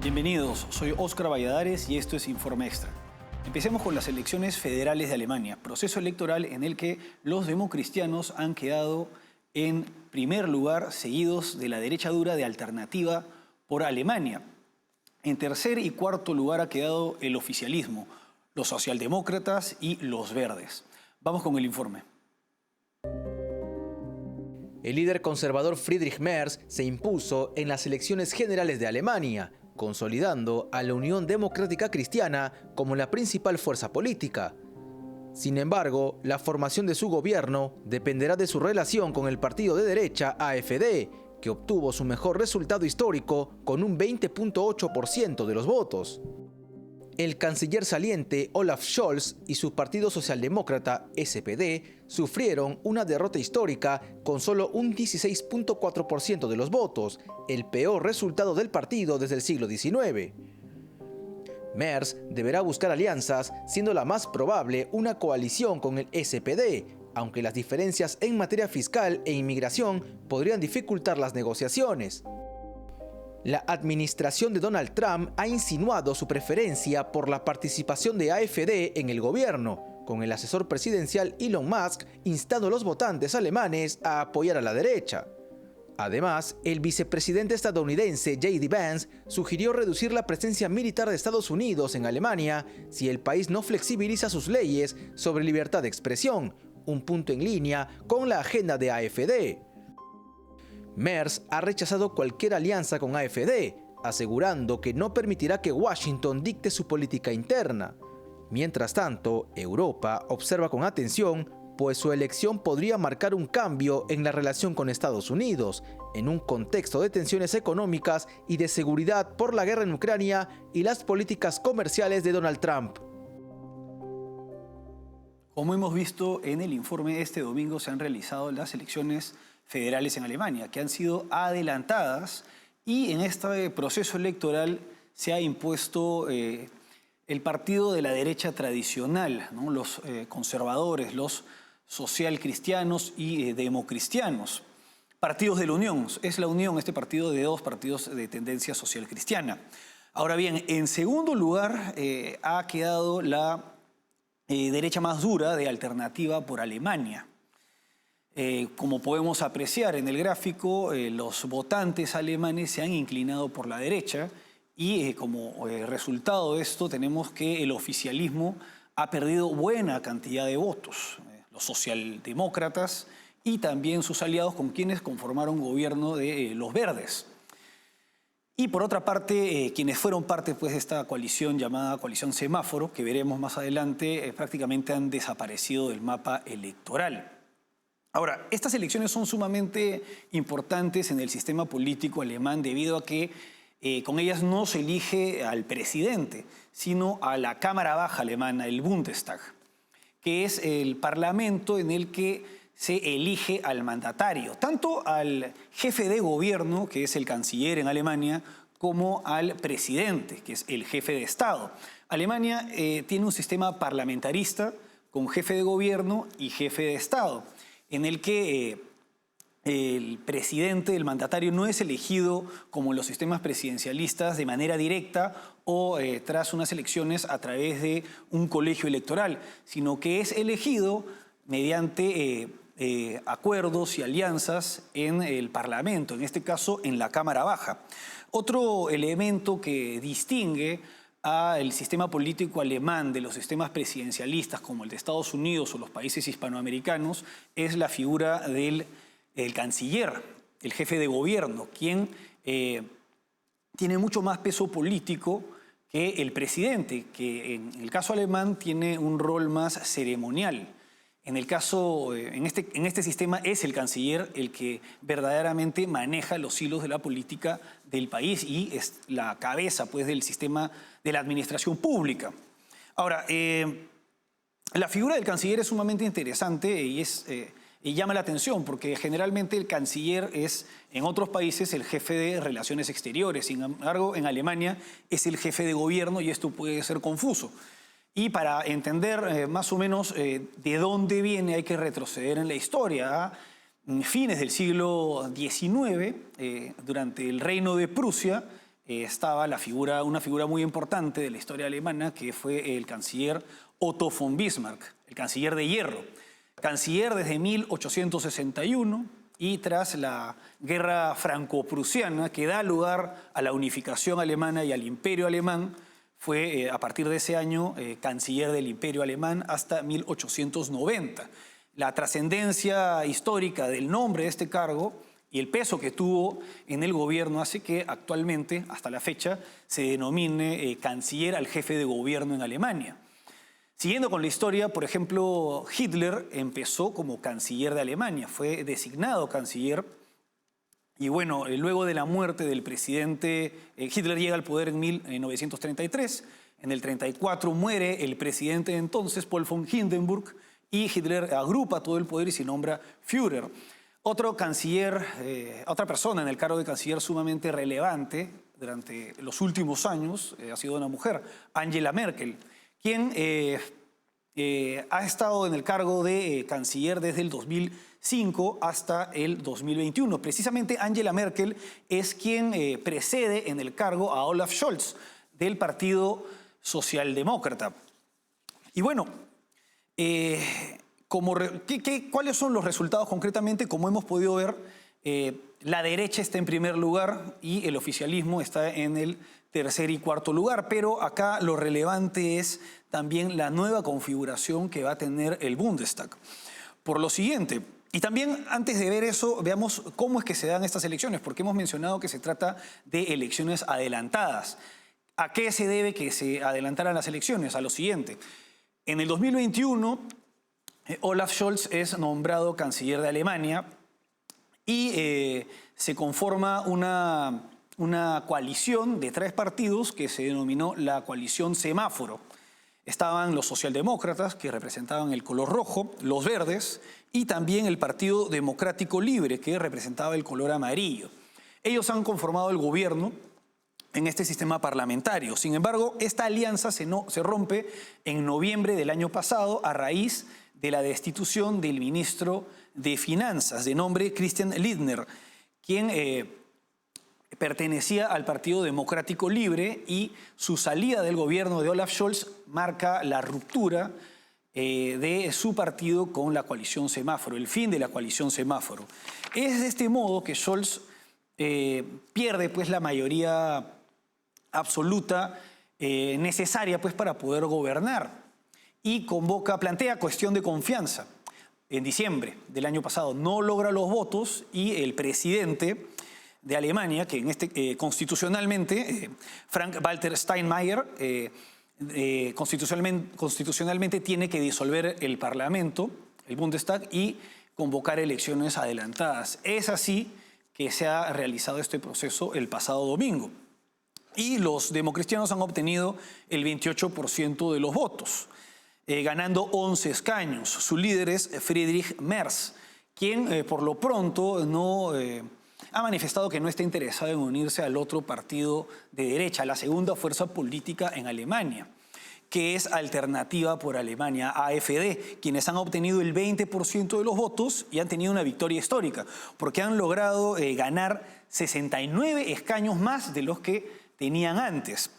Bienvenidos, soy Óscar Valladares y esto es Informe Extra. Empecemos con las elecciones federales de Alemania, proceso electoral en el que los democristianos han quedado en primer lugar, seguidos de la derecha dura de Alternativa por Alemania. En tercer y cuarto lugar ha quedado el oficialismo, los socialdemócratas y los verdes. Vamos con el informe. El líder conservador Friedrich Merz se impuso en las elecciones generales de Alemania, consolidando a la Unión Democrática Cristiana como la principal fuerza política. Sin embargo, la formación de su gobierno dependerá de su relación con el partido de derecha AfD, que obtuvo su mejor resultado histórico con un 20.8% de los votos. El canciller saliente Olaf Scholz y su partido socialdemócrata SPD sufrieron una derrota histórica con solo un 16.4% de los votos, el peor resultado del partido desde el siglo XIX. Merz deberá buscar alianzas, siendo la más probable una coalición con el SPD, aunque las diferencias en materia fiscal e inmigración podrían dificultar las negociaciones. La administración de Donald Trump ha insinuado su preferencia por la participación de AfD en el gobierno, con el asesor presidencial Elon Musk instando a los votantes alemanes a apoyar a la derecha. Además, el vicepresidente estadounidense J.D. Vance sugirió reducir la presencia militar de Estados Unidos en Alemania si el país no flexibiliza sus leyes sobre libertad de expresión, un punto en línea con la agenda de AfD. Merz ha rechazado cualquier alianza con AfD, asegurando que no permitirá que Washington dicte su política interna. Mientras tanto, Europa observa con atención, pues su elección podría marcar un cambio en la relación con Estados Unidos, en un contexto de tensiones económicas y de seguridad por la guerra en Ucrania y las políticas comerciales de Donald Trump. Como hemos visto en el informe, este domingo se han realizado las elecciones federales en Alemania, que han sido adelantadas, y en este proceso electoral se ha impuesto el partido de la derecha tradicional, ¿no? Los conservadores, los socialcristianos y democristianos. Partidos de la Unión, es la Unión, este partido de dos partidos de tendencia social cristiana. Ahora bien, en segundo lugar ha quedado la derecha más dura de Alternativa por Alemania. Como podemos apreciar en el gráfico, los votantes alemanes se han inclinado por la derecha y como resultado de esto tenemos que el oficialismo ha perdido buena cantidad de votos. Los socialdemócratas y también sus aliados con quienes conformaron gobierno de los verdes. Y por otra parte, quienes fueron parte pues, de esta coalición llamada coalición semáforo, que veremos más adelante, prácticamente han desaparecido del mapa electoral. Ahora, estas elecciones son sumamente importantes en el sistema político alemán debido a que con ellas no se elige al presidente, sino a la Cámara Baja alemana, el Bundestag, que es el parlamento en el que se elige al mandatario, tanto al jefe de gobierno, que es el canciller en Alemania, como al presidente, que es el jefe de Estado. Alemania tiene un sistema parlamentarista con jefe de gobierno y jefe de Estado, en el que el presidente, el mandatario, no es elegido como en los sistemas presidencialistas de manera directa o tras unas elecciones a través de un colegio electoral, sino que es elegido mediante acuerdos y alianzas en el Parlamento, en este caso en la Cámara Baja. Otro elemento que distingue al sistema político alemán de los sistemas presidencialistas como el de Estados Unidos o los países hispanoamericanos es la figura del canciller, el jefe de gobierno, quien tiene mucho más peso político que el presidente, que en el caso alemán tiene un rol más ceremonial. En el caso, en este sistema es el canciller el que verdaderamente maneja los hilos de la política del país y es la cabeza pues, del sistema de la administración pública. Ahora, la figura del canciller es sumamente interesante y llama la atención porque generalmente el canciller es en otros países el jefe de relaciones exteriores. Sin embargo, en Alemania es el jefe de gobierno y esto puede ser confuso. Y para entender más o menos de dónde viene hay que retroceder en la historia. En fines del siglo XIX, durante el reino de Prusia, estaba una figura muy importante de la historia alemana, que fue el canciller Otto von Bismarck, el canciller de hierro. Canciller desde 1861 y tras la guerra franco-prusiana que da lugar a la unificación alemana y al imperio alemán, fue a partir de ese año canciller del imperio alemán hasta 1890. La trascendencia histórica del nombre de este cargo y el peso que tuvo en el gobierno hace que actualmente, hasta la fecha, se denomine canciller al jefe de gobierno en Alemania. Siguiendo con la historia, por ejemplo, Hitler empezó como canciller de Alemania, fue designado canciller y bueno, luego de la muerte del presidente, Hitler llega al poder en 1933, en el 34 muere el presidente de entonces, Paul von Hindenburg, y Hitler agrupa todo el poder y se nombra Führer. Otro canciller, otra persona en el cargo de canciller sumamente relevante durante los últimos años ha sido una mujer, Angela Merkel, quien ha estado en el cargo de canciller desde el 2005 hasta el 2021. Precisamente Angela Merkel es quien precede en el cargo a Olaf Scholz del Partido Socialdemócrata. Y bueno, ¿cuáles son los resultados concretamente? Como hemos podido ver, la derecha está en primer lugar y el oficialismo está en el tercer y cuarto lugar, pero acá lo relevante es también la nueva configuración que va a tener el Bundestag. Por lo siguiente, y también antes de ver eso, veamos cómo es que se dan estas elecciones, porque hemos mencionado que se trata de elecciones adelantadas. ¿A qué se debe que se adelantaran las elecciones? A lo siguiente. En el 2021, Olaf Scholz es nombrado canciller de Alemania y se conforma una coalición de 3 partidos que se denominó la coalición semáforo. Estaban los socialdemócratas, que representaban el color rojo, los verdes y también el Partido Democrático Libre, que representaba el color amarillo. Ellos han conformado el gobierno en este sistema parlamentario. Sin embargo, esta alianza se rompe en noviembre del año pasado a raíz de la destitución del ministro de Finanzas, de nombre Christian Lindner, quien pertenecía al Partido Democrático Libre, y su salida del gobierno de Olaf Scholz marca la ruptura de su partido con la coalición semáforo, el fin de la coalición semáforo. Es de este modo que Scholz pierde pues, la mayoría absoluta necesaria pues, para poder gobernar y plantea cuestión de confianza. En diciembre del año pasado no logra los votos y el presidente de Alemania, que constitucionalmente, Frank-Walter Steinmeier, constitucionalmente tiene que disolver el Parlamento, el Bundestag, y convocar elecciones adelantadas. Es así que se ha realizado este proceso el pasado domingo. Y los democristianos han obtenido el 28% de los votos, ganando 11 escaños. Su líder es Friedrich Merz, quien por lo pronto ha manifestado que no está interesado en unirse al otro partido de derecha, la segunda fuerza política en Alemania, que es Alternativa por Alemania, AfD, quienes han obtenido el 20% de los votos y han tenido una victoria histórica, porque han logrado ganar 69 escaños más de los que tenían antes.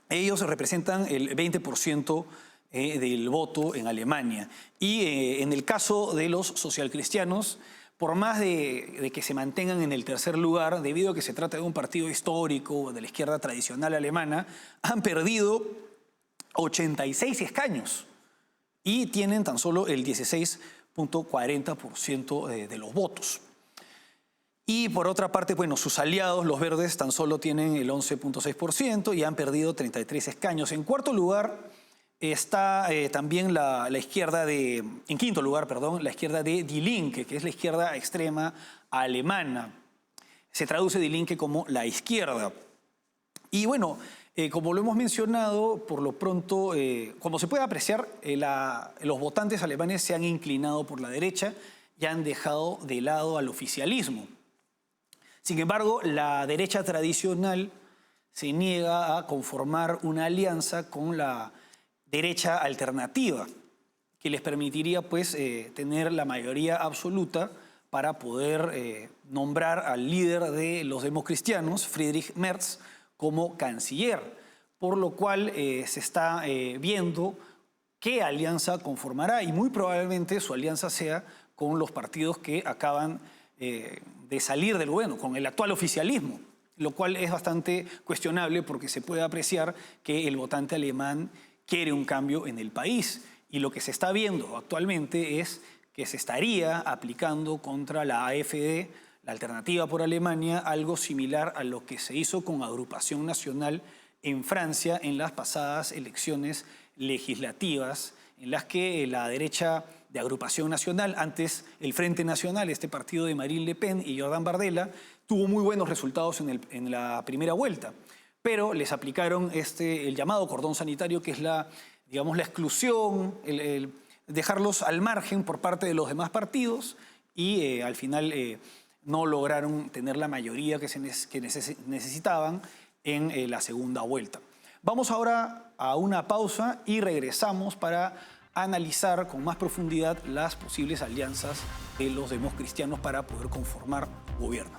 Ellos representan el 20% del voto en Alemania. Y en el caso de los socialcristianos, por más de que se mantengan en el tercer lugar, debido a que se trata de un partido histórico de la izquierda tradicional alemana, han perdido 86 escaños y tienen tan solo el 16.40% de los votos. Y por otra parte, bueno, sus aliados, los verdes, tan solo tienen el 11.6% y han perdido 33 escaños. En cuarto lugar está también la izquierda en quinto lugar, perdón, la izquierda de Die Linke, que es la izquierda extrema alemana. Se traduce Die Linke como la izquierda. Y bueno, como lo hemos mencionado, por lo pronto, como se puede apreciar, los votantes alemanes se han inclinado por la derecha y han dejado de lado al oficialismo. Sin embargo, la derecha tradicional se niega a conformar una alianza con la derecha alternativa, que les permitiría pues, tener la mayoría absoluta para poder nombrar al líder de los democristianos, Friedrich Merz, como canciller, por lo cual se está viendo qué alianza conformará y muy probablemente su alianza sea con los partidos que acaban de salir del gobierno, con el actual oficialismo, lo cual es bastante cuestionable porque se puede apreciar que el votante alemán quiere un cambio en el país y lo que se está viendo actualmente es que se estaría aplicando contra la AfD, la Alternativa por Alemania, algo similar a lo que se hizo con Agrupación Nacional en Francia en las pasadas elecciones legislativas, en las que la derecha de Agrupación Nacional, antes el Frente Nacional, este partido de Marine Le Pen y Jordan Bardella, tuvo muy buenos resultados en la primera vuelta, pero les aplicaron el llamado cordón sanitario, que es digamos, la exclusión, el dejarlos al margen por parte de los demás partidos y al final no lograron tener la mayoría que necesitaban en la segunda vuelta. Vamos ahora a una pausa y regresamos para analizar con más profundidad las posibles alianzas de los democristianos para poder conformar gobierno.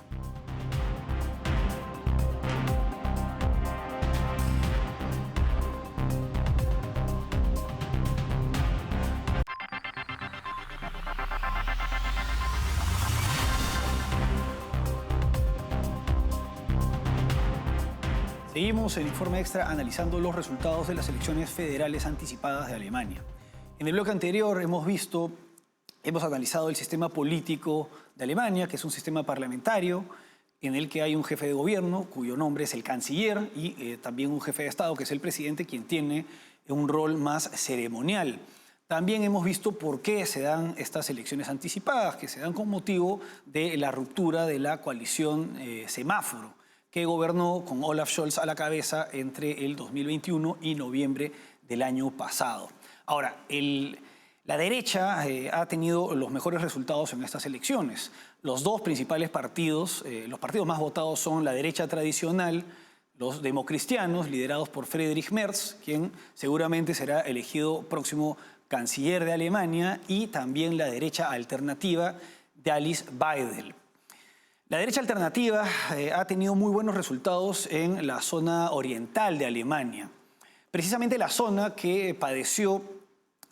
Seguimos el informe extra analizando los resultados de las elecciones federales anticipadas de Alemania. En el bloque anterior hemos analizado el sistema político de Alemania, que es un sistema parlamentario en el que hay un jefe de gobierno cuyo nombre es el canciller y también un jefe de Estado que es el presidente, quien tiene un rol más ceremonial. También hemos visto por qué se dan estas elecciones anticipadas, que se dan con motivo de la ruptura de la coalición semáforo, que gobernó con Olaf Scholz a la cabeza entre el 2021 y noviembre del año pasado. Ahora, la derecha ha tenido los mejores resultados en estas elecciones. Los dos principales partidos, los partidos más votados son la derecha tradicional, los democristianos, liderados por Friedrich Merz, quien seguramente será elegido próximo canciller de Alemania, y también la derecha alternativa de Alice Weidel. La derecha alternativa ha tenido muy buenos resultados en la zona oriental de Alemania, precisamente la zona que padeció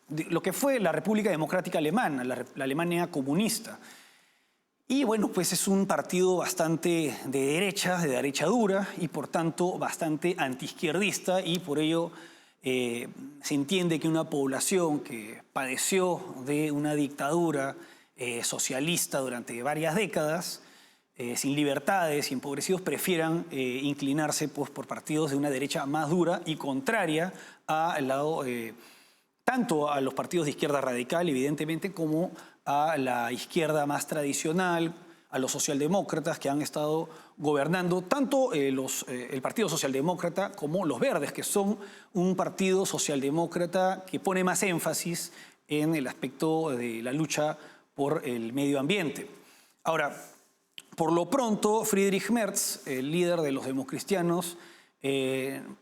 lo que fue la República Democrática Alemana, la Alemania comunista. Y bueno, pues es un partido bastante de derecha dura y por tanto bastante antiizquierdista, y por ello se entiende que una población que padeció de una dictadura socialista durante varias décadas, sin libertades y empobrecidos, prefieran inclinarse pues, por partidos de una derecha más dura y contraria al lado, tanto a los partidos de izquierda radical, evidentemente, como a la izquierda más tradicional, a los socialdemócratas que han estado gobernando, tanto el Partido Socialdemócrata como los Verdes, que son un partido socialdemócrata que pone más énfasis en el aspecto de la lucha por el medio ambiente. Ahora, por lo pronto, Friedrich Merz, el líder de los democristianos,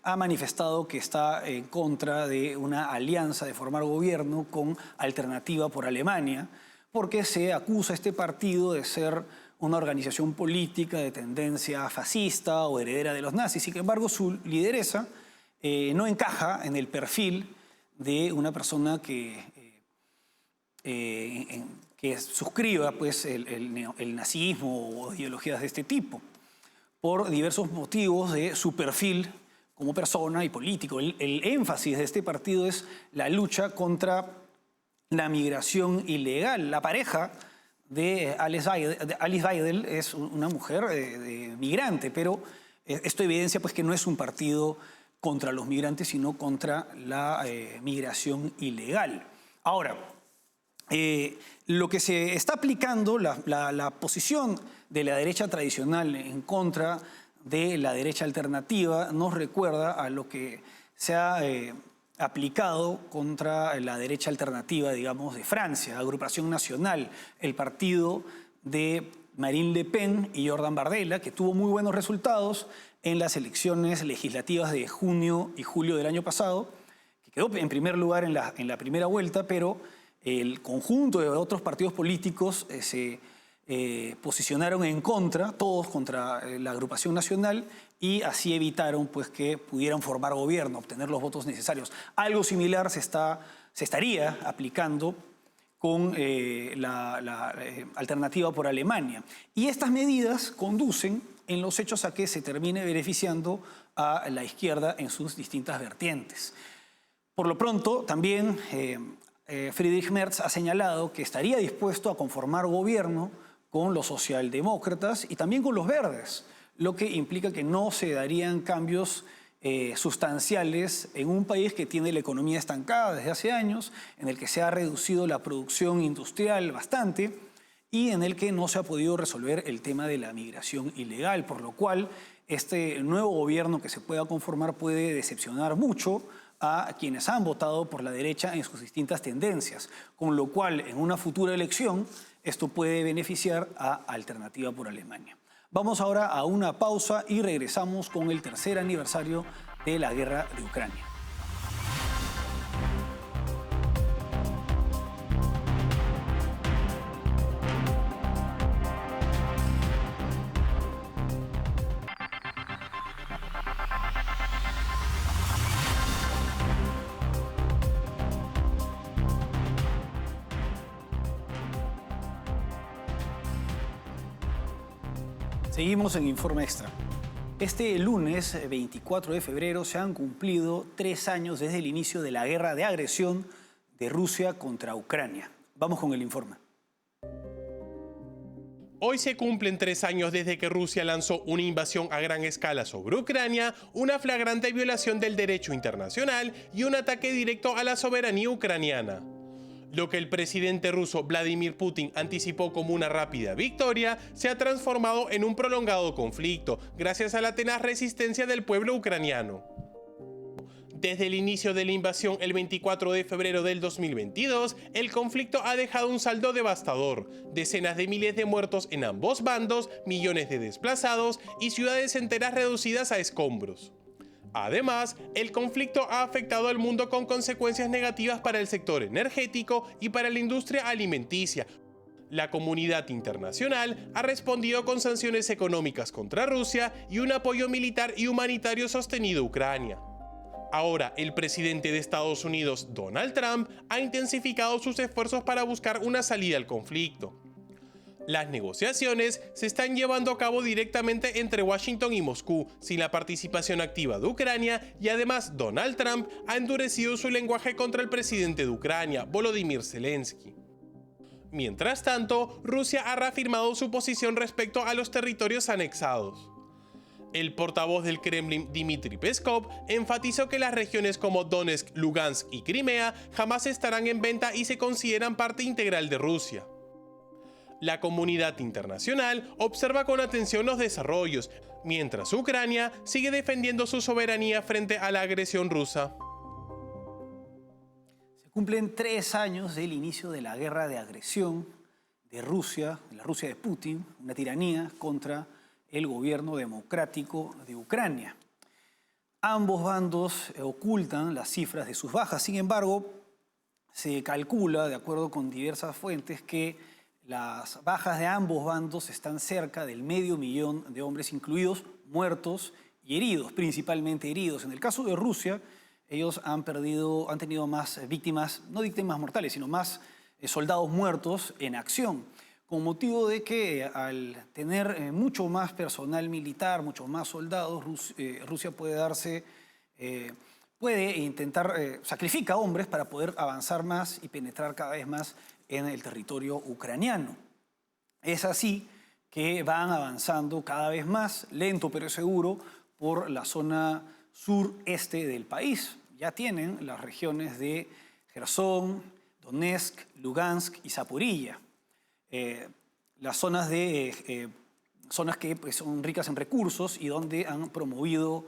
ha manifestado que está en contra de una alianza de formar gobierno con Alternativa por Alemania, porque se acusa a este partido de ser una organización política de tendencia fascista o heredera de los nazis. Sin embargo, su lideresa no encaja en el perfil de una persona que suscriba pues, el nazismo o ideologías de este tipo, por diversos motivos de su perfil como persona y político. El énfasis de este partido es la lucha contra la migración ilegal. La pareja de Alice Weidel es una mujer migrante, pero esto evidencia pues, que no es un partido contra los migrantes, sino contra la migración ilegal. Ahora, lo que se está aplicando, la posición de la derecha tradicional en contra de la derecha alternativa, nos recuerda a lo que se ha aplicado contra la derecha alternativa, digamos, de Francia, Agrupación Nacional, el partido de Marine Le Pen y Jordan Bardella, que tuvo muy buenos resultados en las elecciones legislativas de junio y julio del año pasado, que quedó en primer lugar en la primera vuelta, pero el conjunto de otros partidos políticos se posicionaron en contra, todos contra la Agrupación Nacional, y así evitaron pues, que pudieran formar gobierno, obtener los votos necesarios. Algo similar se estaría aplicando con la alternativa por Alemania. Y estas medidas conducen en los hechos a que se termine beneficiando a la izquierda en sus distintas vertientes. Por lo pronto, también Friedrich Merz ha señalado que estaría dispuesto a conformar gobierno con los socialdemócratas y también con los verdes, lo que implica que no se darían cambios sustanciales en un país que tiene la economía estancada desde hace años, en el que se ha reducido la producción industrial bastante y en el que no se ha podido resolver el tema de la migración ilegal, por lo cual este nuevo gobierno que se pueda conformar puede decepcionar mucho a quienes han votado por la derecha en sus distintas tendencias, con lo cual en una futura elección esto puede beneficiar a Alternativa por Alemania. Vamos ahora a una pausa y regresamos con el tercer aniversario de la guerra de Ucrania. Seguimos en Informe Extra. Este lunes 24 de febrero se han cumplido 3 años desde el inicio de la guerra de agresión de Rusia contra Ucrania. Vamos con el informe. Hoy se cumplen 3 años desde que Rusia lanzó una invasión a gran escala sobre Ucrania, una flagrante violación del derecho internacional y un ataque directo a la soberanía ucraniana. Lo que el presidente ruso Vladimir Putin anticipó como una rápida victoria se ha transformado en un prolongado conflicto gracias a la tenaz resistencia del pueblo ucraniano. Desde el inicio de la invasión el 24 de febrero del 2022, el conflicto ha dejado un saldo devastador, decenas de miles de muertos en ambos bandos, millones de desplazados y ciudades enteras reducidas a escombros. Además, el conflicto ha afectado al mundo con consecuencias negativas para el sector energético y para la industria alimenticia. La comunidad internacional ha respondido con sanciones económicas contra Rusia y un apoyo militar y humanitario sostenido a Ucrania. Ahora, el presidente de Estados Unidos, Donald Trump, ha intensificado sus esfuerzos para buscar una salida al conflicto. Las negociaciones se están llevando a cabo directamente entre Washington y Moscú, sin la participación activa de Ucrania, y además Donald Trump ha endurecido su lenguaje contra el presidente de Ucrania, Volodymyr Zelensky. Mientras tanto, Rusia ha reafirmado su posición respecto a los territorios anexados. El portavoz del Kremlin, Dmitry Peskov, enfatizó que las regiones como Donetsk, Lugansk y Crimea jamás estarán en venta y se consideran parte integral de Rusia. La comunidad internacional observa con atención los desarrollos, mientras Ucrania sigue defendiendo su soberanía frente a la agresión rusa. Se cumplen 3 años del inicio de la guerra de agresión de Rusia, de la Rusia de Putin, una tiranía contra el gobierno democrático de Ucrania. Ambos bandos ocultan las cifras de sus bajas, sin embargo, se calcula, de acuerdo con diversas fuentes, que las bajas de ambos bandos están cerca del 500.000 de hombres, incluidos muertos y heridos, principalmente heridos. En el caso de Rusia, ellos han tenido más víctimas, no víctimas mortales, sino más soldados muertos en acción, con motivo de que al tener mucho más personal militar, muchos más soldados, Rusia puede intentar, sacrifica hombres para poder avanzar más y penetrar cada vez más en el territorio ucraniano. Es así que van avanzando cada vez más, lento pero seguro, por la zona sureste del país. Ya tienen las regiones de Jersón, Donetsk, Lugansk y Zaporilla. Las zonas que pues, son ricas en recursos y donde han promovido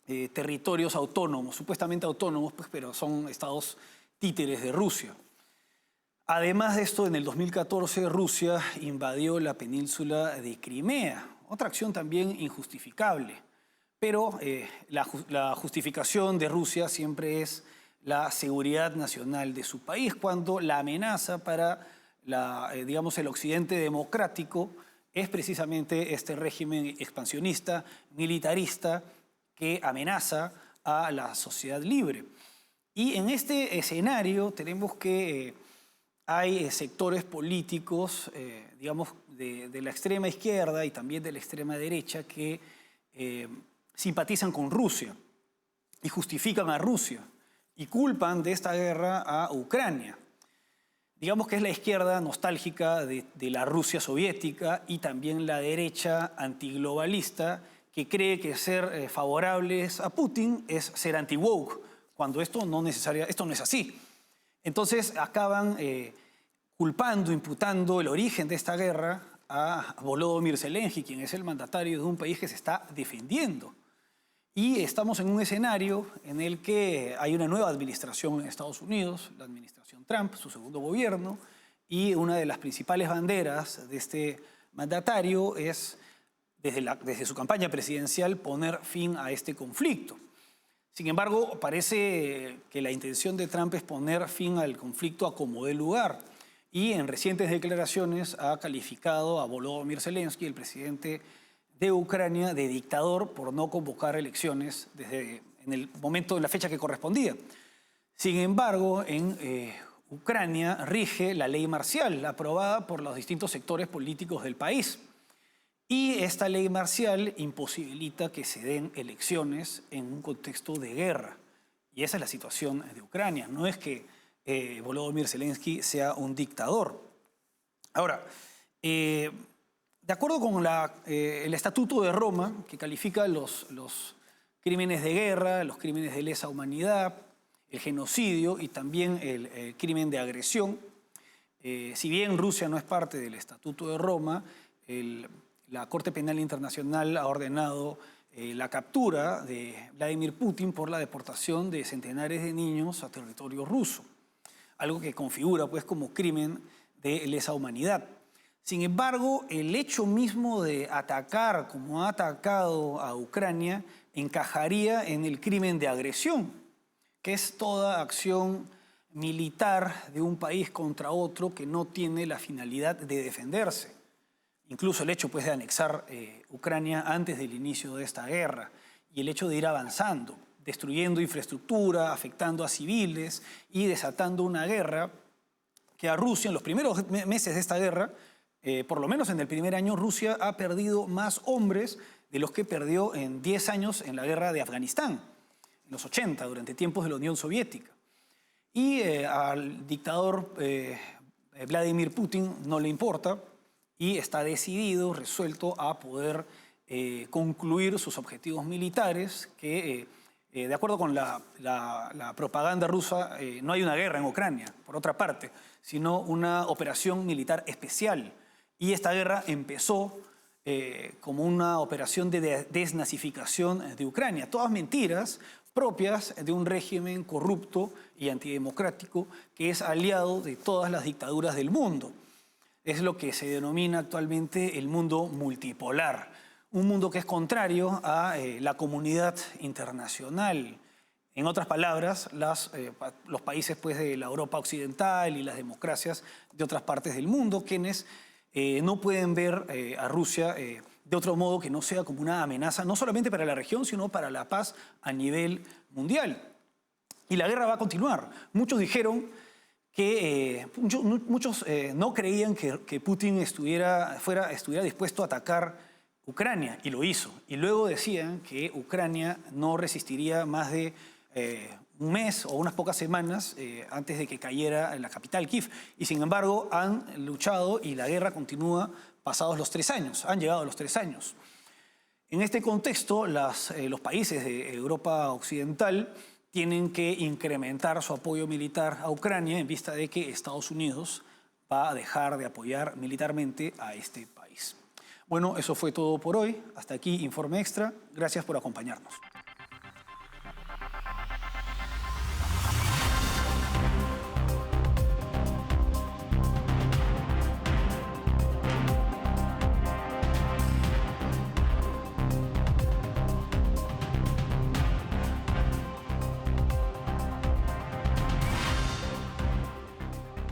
territorios autónomos, supuestamente autónomos, pues, pero son estados títeres de Rusia. Además de esto, en el 2014 Rusia invadió la península de Crimea, otra acción también injustificable. Pero la justificación de Rusia siempre es la seguridad nacional de su país, cuando la amenaza para el occidente democrático es precisamente este régimen expansionista, militarista, que amenaza a la sociedad libre. Y en este escenario tenemos que hay sectores políticos, digamos, de la extrema izquierda y también de la extrema derecha que simpatizan con Rusia y justifican a Rusia y culpan de esta guerra a Ucrania. Digamos que es la izquierda nostálgica de la Rusia soviética y también la derecha antiglobalista que cree que ser favorables a Putin es ser anti-woke, cuando esto no es así. Entonces acaban culpando, imputando el origen de esta guerra a Volodymyr Zelensky, quien es el mandatario de un país que se está defendiendo. Y estamos en un escenario en el que hay una nueva administración en Estados Unidos, la administración Trump, su segundo gobierno, y una de las principales banderas de este mandatario es, desde su campaña presidencial, poner fin a este conflicto. Sin embargo, parece que la intención de Trump es poner fin al conflicto a como dé lugar. Y en recientes declaraciones ha calificado a Volodymyr Zelensky, el presidente de Ucrania, de dictador por no convocar elecciones en la fecha que correspondía. Sin embargo, en Ucrania rige la ley marcial, aprobada por los distintos sectores políticos del país. Y esta ley marcial imposibilita que se den elecciones en un contexto de guerra. Y esa es la situación de Ucrania. No es que Volodymyr Zelensky sea un dictador. Ahora, de acuerdo con el Estatuto de Roma, que califica los crímenes de guerra, los crímenes de lesa humanidad, el genocidio y también el crimen de agresión, si bien Rusia no es parte del Estatuto de Roma, la Corte Penal Internacional ha ordenado la captura de Vladimir Putin por la deportación de centenares de niños a territorio ruso, algo que configura pues como crimen de lesa humanidad. Sin embargo, el hecho mismo de atacar como ha atacado a Ucrania encajaría en el crimen de agresión, que es toda acción militar de un país contra otro que no tiene la finalidad de defenderse. Incluso el hecho pues, de anexar Ucrania antes del inicio de esta guerra y el hecho de ir avanzando, destruyendo infraestructura, afectando a civiles y desatando una guerra que a Rusia en los primeros meses de esta guerra, por lo menos en el primer año, Rusia ha perdido más hombres de los que perdió en 10 años en la guerra de Afganistán, en los 80, durante tiempos de la Unión Soviética. Y al dictador Vladimir Putin no le importa y está decidido, resuelto a poder concluir sus objetivos militares que, de acuerdo con la propaganda rusa, no hay una guerra en Ucrania, por otra parte, sino una operación militar especial. Y esta guerra empezó como una operación de desnazificación de Ucrania. Todas mentiras propias de un régimen corrupto y antidemocrático que es aliado de todas las dictaduras del mundo. Es lo que se denomina actualmente el mundo multipolar. Un mundo que es contrario a la comunidad internacional. En otras palabras, los países pues, de la Europa occidental y las democracias de otras partes del mundo, quienes no pueden ver a Rusia de otro modo que no sea como una amenaza, no solamente para la región, sino para la paz a nivel mundial. Y la guerra va a continuar. Muchos dijeron que muchos no creían que Putin estuviera dispuesto a atacar Ucrania, y lo hizo. Y luego decían que Ucrania no resistiría más de un mes o unas pocas semanas antes de que cayera en la capital, Kiev. Y sin embargo han luchado y la guerra continúa pasados los 3 años. Han llegado a los 3 años. En este contexto, los países de Europa Occidental tienen que incrementar su apoyo militar a Ucrania en vista de que Estados Unidos va a dejar de apoyar militarmente a este país. Bueno, eso fue todo por hoy. Hasta aquí Informe Extra. Gracias por acompañarnos.